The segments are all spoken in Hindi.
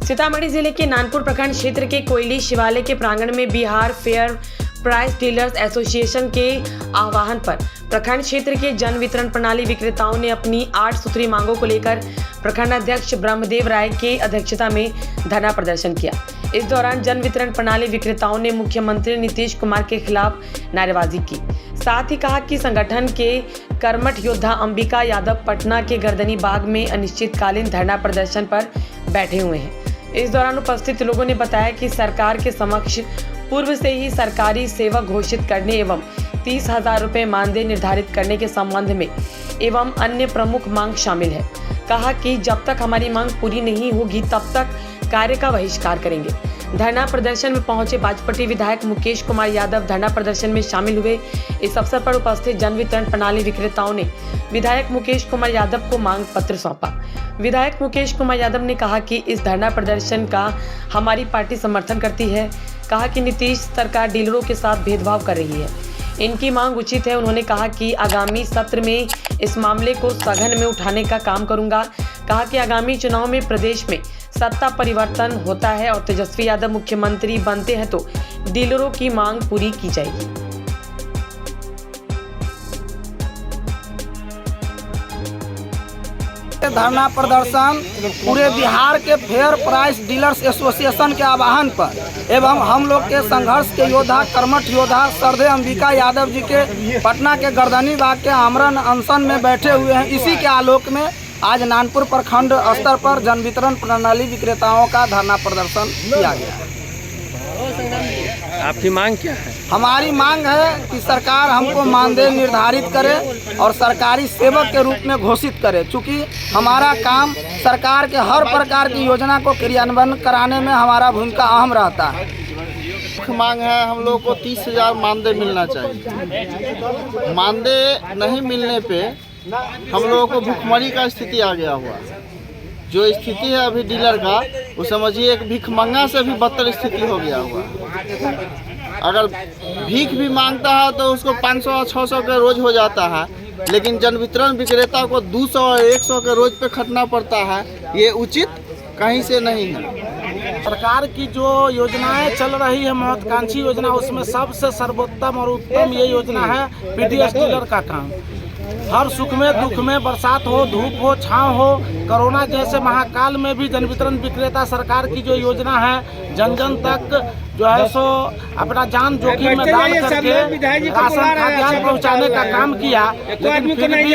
सीतामढ़ी जिले के नानपुर प्रखंड क्षेत्र के कोयली शिवालय के प्रांगण में Bihar fair price dealers association के आह्वान पर प्रखंड क्षेत्र के जन वितरण प्रणाली विक्रेताओं ने अपनी 8 सूत्री मांगों को लेकर प्रखंड अध्यक्ष ब्रह्मदेव राय के अध्यक्षता में धरना प्रदर्शन किया। इस दौरान जन वितरण प्रणाली विक्रेताओं ने मुख्यमंत्री नीतीश कुमार के खिलाफ नारेबाजी की। साथ ही कहा कि संगठन के कर्मठ योद्धा अंबिका यादव पटना के गर्दनी बाग में अनिश्चितकालीन धरना प्रदर्शन पर बैठे हुए हैं। इस दौरान उपस्थित लोगों ने बताया कि सरकार के समक्ष पूर्व से ही सरकारी सेवक घोषित करने एवं 30,000 रुपये मानदेय निर्धारित करने के संबंध में एवं अन्य प्रमुख मांग शामिल है। कहा कि जब तक हमारी मांग पूरी नहीं होगी तब तक कार्य का बहिष्कार करेंगे। धरना प्रदर्शन में पहुंचे बाजपट्टी विधायक मुकेश कुमार यादव धरना प्रदर्शन में शामिल हुए। इस अवसर पर उपस्थित जन वितरण प्रणाली विक्रेताओं ने विधायक मुकेश कुमार यादव को मांग पत्र सौंपा। विधायक मुकेश कुमार यादव ने कहा कि इस धरना प्रदर्शन का हमारी पार्टी समर्थन करती है। कहा कि नीतीश सरकार डीलरों के साथ भेदभाव कर रही है, इनकी मांग उचित है। उन्होंने कहा कि आगामी सत्र में इस मामले को सघन में उठाने का काम करूंगा। कहा कि आगामी चुनाव में प्रदेश में सत्ता परिवर्तन होता है और तेजस्वी यादव मुख्यमंत्री बनते हैं तो डीलरों की मांग पूरी की जाएगी। धरना प्रदर्शन पूरे बिहार के फेयर प्राइस डीलर्स एसोसिएशन के आह्वान पर एवं हम लोग के संघर्ष के योद्धा कर्मठ योद्धा श्रद्धेय अंबिका यादव जी के पटना के गर्दनी बाग के आमरण अनशन में बैठे हुए हैं। इसी के आलोक में आज नानपुर प्रखंड स्तर पर जन वितरण प्रणाली विक्रेताओं का धरना प्रदर्शन किया गया। आपकी मांग क्या है? हमारी मांग है कि सरकार हमको मानदेय निर्धारित करे और सरकारी सेवक के रूप में घोषित करे। चूँकि हमारा काम सरकार के हर प्रकार की योजना को क्रियान्वयन कराने में हमारा भूमिका अहम रहता है। मुख्य मांग है हम लोग को 30,000 मानदेय मिलना चाहिए। मानदेय नहीं मिलने पे हम लोगों को भुखमरी का स्थिति आ गया हुआ। जो स्थिति है अभी डीलर का, वो समझिए एक भिखमंगा से भी बदतर स्थिति हो गया हुआ। अगर भीख भी मांगता है तो उसको 500-600 के रोज हो जाता है, लेकिन जन वितरण विक्रेता को 200-100 के रोज पे खटना पड़ता है। ये उचित कहीं से नहीं है। सरकार की जो योजनाएं चल रही है महत्वाकांक्षी योजना, उसमें सबसे सर्वोत्तम और उत्तम ये योजना है पीडीएस डीलर का काम। हर सुख में दुख में, बरसात हो धूप हो छाँव हो, कोरोना जैसे महाकाल में भी जन वितरण विक्रेता सरकार की जो योजना है जन जन तक जो है सो अपना जान जोखिम में डाल करके राशन खाद्यान्न पहुँचाने का काम किया। लेकिन फिर भी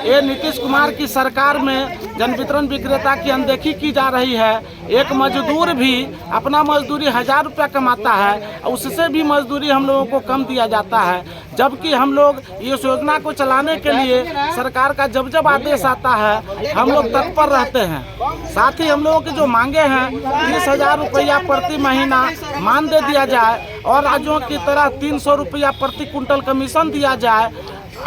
ये नीतीश कुमार की सरकार में जन वितरण विक्रेता की अनदेखी की जा रही है। एक मजदूर भी अपना मजदूरी 1000 रुपया कमाता है, उससे भी मजदूरी हम लोगों को कम दिया जाता है। जबकि हम लोग इस योजना को चलाने के लिए सरकार का जब आदेश आता है हम लोग तत्पर रहते हैं। साथ ही हम लोगों की जो मांगे हैं 30,000 रुपया प्रति महीना मानदेय दिया जाए और राज्यों की तरह 300 रुपया प्रति कुंटल कमीशन दिया जाए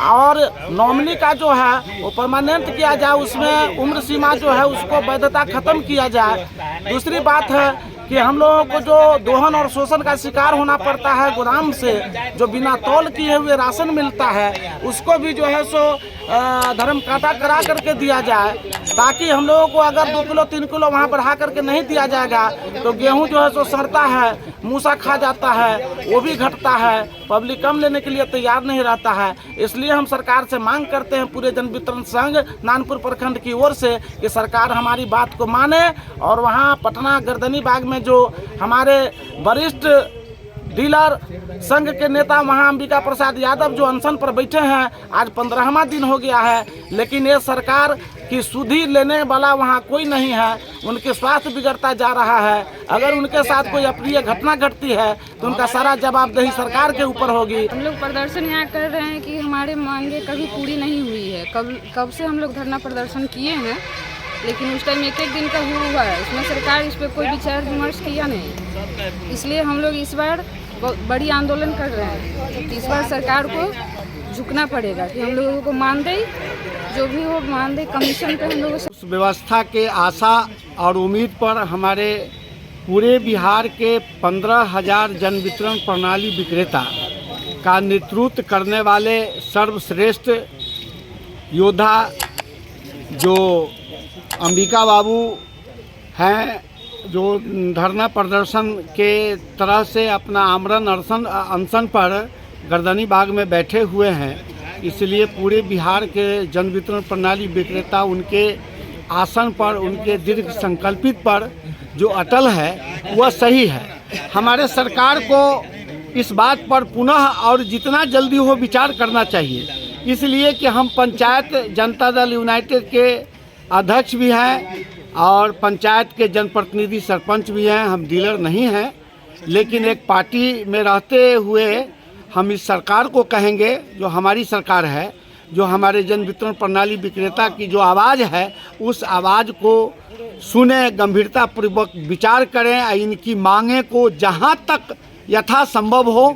और नॉमिनी का जो है वो परमानेंट किया जाए। उसमें उम्र सीमा जो है उसको वैधता खत्म किया जाए। दूसरी बात है कि हम लोगों को जो दोहन और शोषण का शिकार होना पड़ता है गोदाम से, जो बिना तौल किए हुए राशन मिलता है उसको भी जो है सो धर्म काटा करा करके दिया जाए, ताकि हम लोगों को अगर 2 किलो 3 किलो वहाँ बढ़ा करके नहीं दिया जाएगा तो गेहूँ जो है सो सड़ता है, मूसा खा जाता है, वो भी घटता है, पब्लिक कम लेने के लिए तैयार नहीं रहता है। इसलिए हम सरकार से मांग करते हैं पूरे जन वितरण संघ नानपुर प्रखंड की ओर से कि सरकार हमारी बात को माने और वहाँ पटना गर्दनी बाग में जो हमारे वरिष्ठ डीलर संघ के नेता महाअंबिका प्रसाद यादव जो अनशन पर बैठे हैं, आज 15वां दिन हो गया है, लेकिन ये सरकार की सुधि लेने वाला वहाँ कोई नहीं है। उनके स्वास्थ्य बिगड़ता जा रहा है। अगर उनके साथ कोई अप्रिय घटना घटती है तो उनका सारा जवाबदेही सरकार के ऊपर होगी। हम लोग प्रदर्शन यहाँ कर रहे हैं कि हमारे मांगे कभी पूरी नहीं हुई है। कब से हम लोग धरना प्रदर्शन किए हैं, लेकिन उस टाइम एक दिन का हुआ है, उसमें सरकार इस पर कोई विचार विमर्श किया नहीं। इसलिए हम लोग इस बार बड़ी आंदोलन कर रहे हैं कि इस बार सरकार को झुकना पड़ेगा कि हम लोगों को मानदेय जो भी हो मानदेय कमीशन पे हम लोगों उस व्यवस्था के आशा और उम्मीद पर हमारे पूरे बिहार के 15,000 जन वितरण प्रणाली विक्रेता का नेतृत्व करने वाले सर्वश्रेष्ठ योद्धा जो अंबिका बाबू हैं, जो धरना प्रदर्शन के तरह से अपना आमरण अनशन पर गर्दनी बाग में बैठे हुए हैं, इसलिए पूरे बिहार के जन वितरण प्रणाली विक्रेता उनके आसन पर, उनके दीर्घ संकल्पित पर जो अटल है वह सही है। हमारे सरकार को इस बात पर पुनः और जितना जल्दी हो विचार करना चाहिए, इसलिए कि हम पंचायत जनता दल यूनाइटेड के अध्यक्ष भी हैं और पंचायत के जनप्रतिनिधि सरपंच भी हैं। हम डीलर नहीं हैं, लेकिन एक पार्टी में रहते हुए हम इस सरकार को कहेंगे, जो हमारी सरकार है, जो हमारे जन वितरण प्रणाली विक्रेता की जो आवाज़ है, उस आवाज़ को सुने, गंभीरतापूर्वक विचार करें, इनकी मांगें को जहां तक यथासंभव हो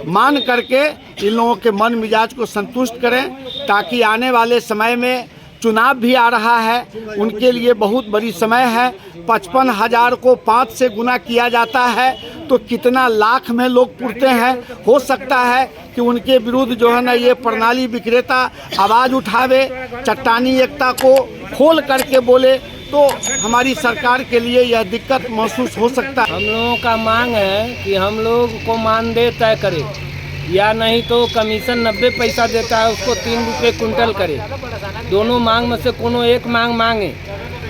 मान करके इन लोगों के मन मिजाज को संतुष्ट करें, ताकि आने वाले समय में चुनाव भी आ रहा है, उनके लिए बहुत बड़ी समय है। 55,000 को 5 से गुना किया जाता है तो कितना लाख में लोग पुरते हैं। हो सकता है कि उनके विरुद्ध जो है ना ये प्रणाली विक्रेता आवाज़ उठावे, चट्टानी एकता को खोल करके बोले, तो हमारी सरकार के लिए यह दिक्कत महसूस हो सकता है। हम लोगों का मांग है कि हम लोग को मानदेय तय करे, या नहीं तो कमीशन 90 पैसा देता है उसको 3 रुपये कुंटल करे। दोनों मांग में से कोनो एक मांग मांगे।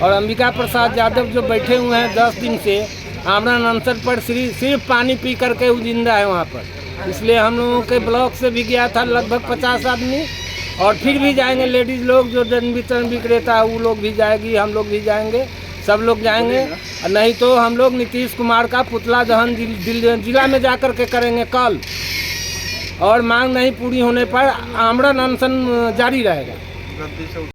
और अंबिका प्रसाद यादव जो बैठे हुए हैं 10 दिन से आमरण अनशन पर, सिर्फ पानी पी करके वो जिंदा है वहाँ पर। इसलिए हम लोगों के ब्लॉक से भी गया था लगभग 50 आदमी, और फिर भी जाएंगे। लेडीज़ लोग जो जन वितरण विक्रेता वो लोग भी जाएगी, हम लोग भी जाएंगे, सब लोग जाएंगे। और नहीं तो हम लोग नीतीश कुमार का पुतला दहन जिला में जा कर के करेंगे कल, और मांग नहीं पूरी होने पर आमरण अनशन जारी रहेगा।